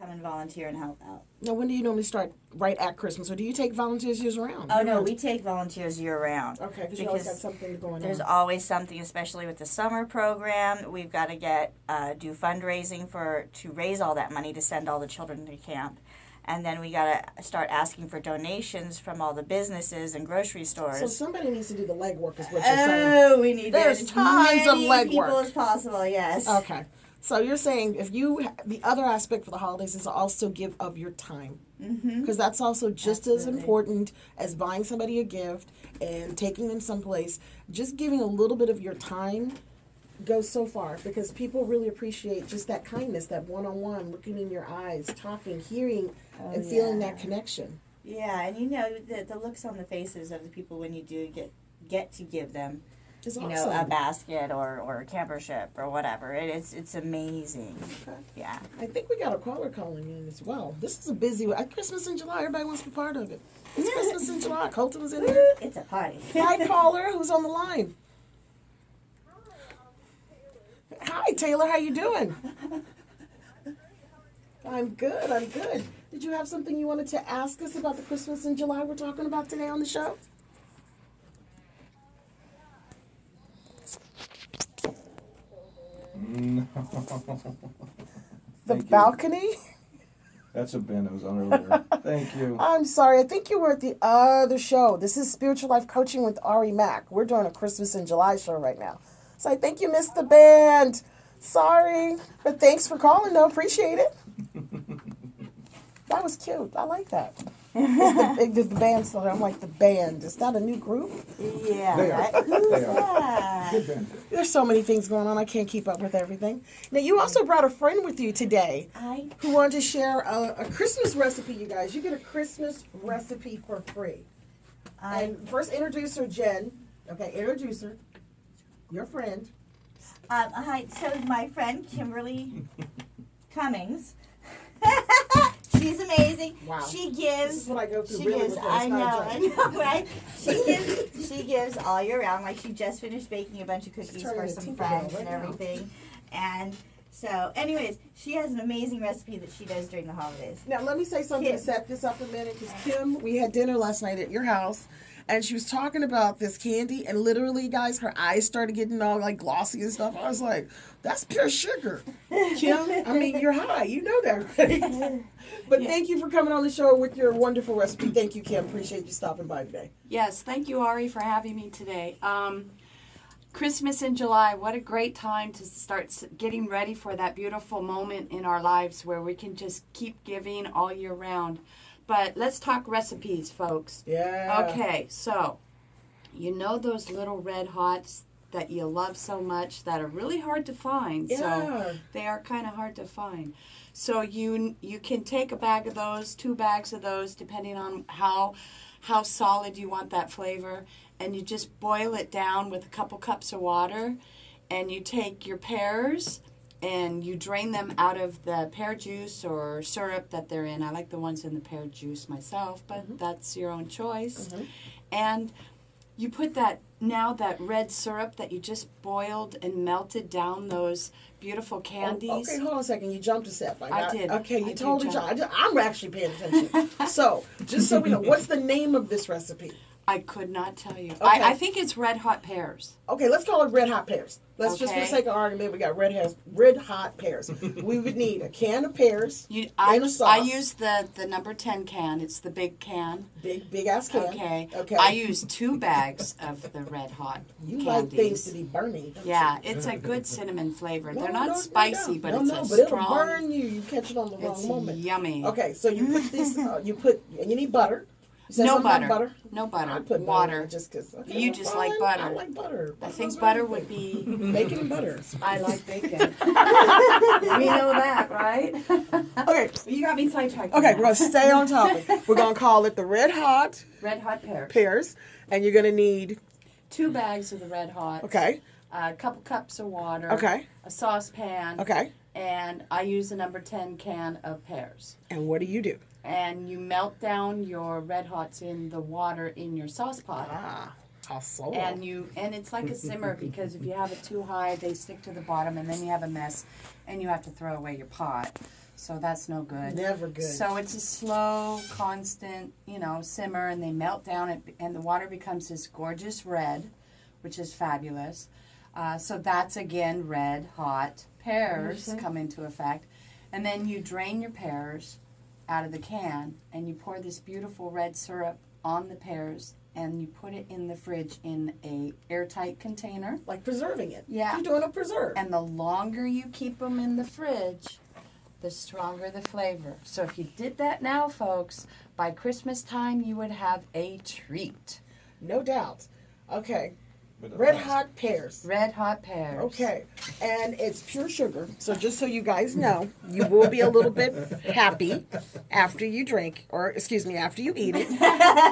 come and volunteer and help out. Now, when do you normally start? Right at Christmas, or do you take volunteers years round? Oh, no, we take volunteers year-round. Okay, because you always have something going on. There's always something, especially with the summer program. We've got to do fundraising to raise all that money to send all the children to camp. And then we got to start asking for donations from all the businesses and grocery stores. So somebody needs to do the legwork is what you're saying. Oh, we need There's tons of legwork. people as possible, yes. Okay. So you're saying the other aspect for the holidays is to also give of your time. Because that's also just as important as buying somebody a gift and taking them someplace. Just giving a little bit of your time goes so far because people really appreciate just that kindness, that one-on-one, looking in your eyes, talking, hearing, and feeling that connection. Yeah, and you know, the looks on the faces of the people when you do get to give them a basket or a campership or whatever. It's amazing. Okay. Yeah. I think we got a caller calling in as well. This is a busy one. At Christmas in July, everybody wants to be part of it. It's Christmas in July. Colton was in there. It's a party. Hi, caller. Who's on the line? Hi, Taylor. How you doing? I'm good. Did you have something you wanted to ask us about the Christmas in July we're talking about today on the show? No. The balcony? That's a band that was on earlier. Thank you. I'm sorry. I think you were at the other show. This is Spiritual Life Coaching with Ari Mac. We're doing a Christmas in July show right now. So I think you missed the band. Sorry. But thanks for calling, though. Appreciate it. That was cute. I like that. Is the band still there? I'm like, the band. Is that a new group? Yeah. They are. Who's They are. that? Good band. There's so many things going on. I can't keep up with everything. Now, you also brought a friend with you today who wanted to share a Christmas recipe, you guys. You get a Christmas recipe for free. And first, introduce her, Jen. Okay, introduce her. Your friend. Hi, so my friend Kimberly Cummings. She's amazing. Wow. She gives. This is what I go through. She really gives. with her. I It's not a joke. know, right? She gives all year round. Like she just finished baking a bunch of cookies turning for into some Tinkerbell friends right and now. everything. And so, anyways, she has an amazing recipe that she does during the holidays. Now, let me say something to set this up a minute, because Kim, we had dinner last night at your house, and she was talking about this candy, and literally, guys, her eyes started getting all, like, glossy and stuff. I was like, that's pure sugar. Kim, I mean, you're high. You know that, right? But thank you for coming on the show with your wonderful recipe. Thank you, Kim. Appreciate you stopping by today. Yes, thank you, Ari, for having me today. Christmas in July, what a great time to start getting ready for that beautiful moment in our lives where we can just keep giving all year round. But let's talk recipes, folks. Yeah. Okay, so you know those little Red Hots that you love so much that are really hard to find. Yeah. So they are kind of hard to find. So you can take a bag of those, 2 bags of those, depending on how solid you want that flavor, and you just boil it down with a couple cups of water, and you take your pears and you drain them out of the pear juice or syrup that they're in. I like the ones in the pear juice myself, but that's your own choice. And you put that red syrup that you just boiled and melted down those beautiful candies. Okay, hold on a second. You jumped a step. I did. Okay, you I totally did jumped. I'm actually paying attention. So, just so we know, what's the name of this recipe? I could not tell you. Okay. I think it's Red Hot Pears. Okay, let's call it red hot pears. Let's just for the Okay. sake of argument, we got red hot pears. We would need a can of pears and a sauce. I use the number 10 can. It's the big can. Big ass can. Okay. I use 2 bags of the Red Hot You candies. like things to be burning. don't Yeah, you? it's a good cinnamon flavor. No, They're no, not no, spicy, but it's a but strong. it'll burn you. You catch it on the wrong It's moment. yummy. Okay, so you put this. And you need butter. You said No something about butter. No butter. I put Water. just because. Okay, You well, just like fine. butter. I like butter. I think butter would be. Bacon and butter. I like bacon. We know that, right? Okay. You got me sidetracked. Okay, now. we're going to stay on topic. We're going to call it the red hot Red Hot Pears. pears. And you're going to need, 2 bags of the Red Hot. okay, A couple cups of water. okay, A saucepan. okay. And I use a number 10 can of pears. And what do you do? And you melt down your Red Hots in the water in your sauce pot. Ah, also. And it's like a simmer, because if you have it too high, they stick to the bottom, and then you have a mess, and you have to throw away your pot. So that's no good. Never good. So it's a slow, constant, simmer, and they melt down, and the water becomes this gorgeous red, which is fabulous. So that's, again, red, hot. Pears come into effect. And then you drain your pears out of the can, and you pour this beautiful red syrup on the pears, and you put it in the fridge in a airtight container. Like preserving it. Yeah. You're doing a preserve. And the longer you keep them in the fridge, the stronger the flavor. So if you did that now, folks, by Christmas time, you would have a treat. No doubt. Okay. Red hot pears. Red hot pears. Okay. And it's pure sugar. So just so you guys know, you will be a little bit happy after you drink, or excuse me, after you eat it.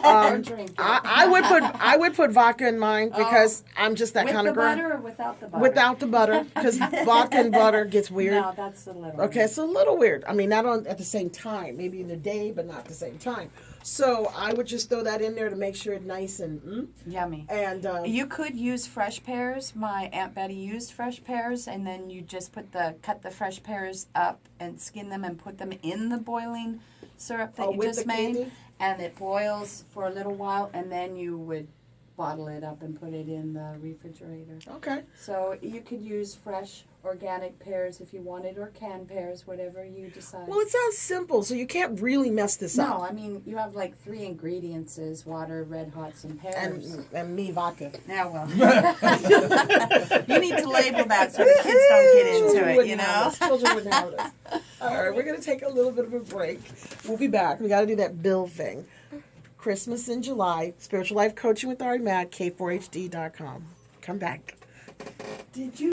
Or drink it. I would put vodka in mine because I'm just that kind of girl. With the butter or without the butter? Without the butter, because vodka and butter gets weird. No, that's a little Okay, it's a little weird. I mean, not on at the same time. Maybe in the day, but not at the same time. So I would just throw that in there to make sure it's nice and yummy. And you could use fresh pears. My Aunt Betty used fresh pears, and then you just cut the fresh pears up and skin them and put them in the boiling syrup that you with just the made, candy? and it boils for a little while, and then you would bottle it up and put it in the refrigerator. okay. So you could use fresh organic pears if you wanted, or canned pears, whatever you decide. Well, it sounds simple, so you can't really mess this up. No, I mean, you have like 3 ingredients: is water, red hots, and pears. And me vodka. Yeah, well. You need to label that so the kids don't get into Children it, wouldn't have this. Children wouldn't have this. All right, we're going to take a little bit of a break. We'll be back. We got to do that bill thing. Christmas in July, Spiritual Life Coaching with Ari Mac, K4HD.com. Come back. Did you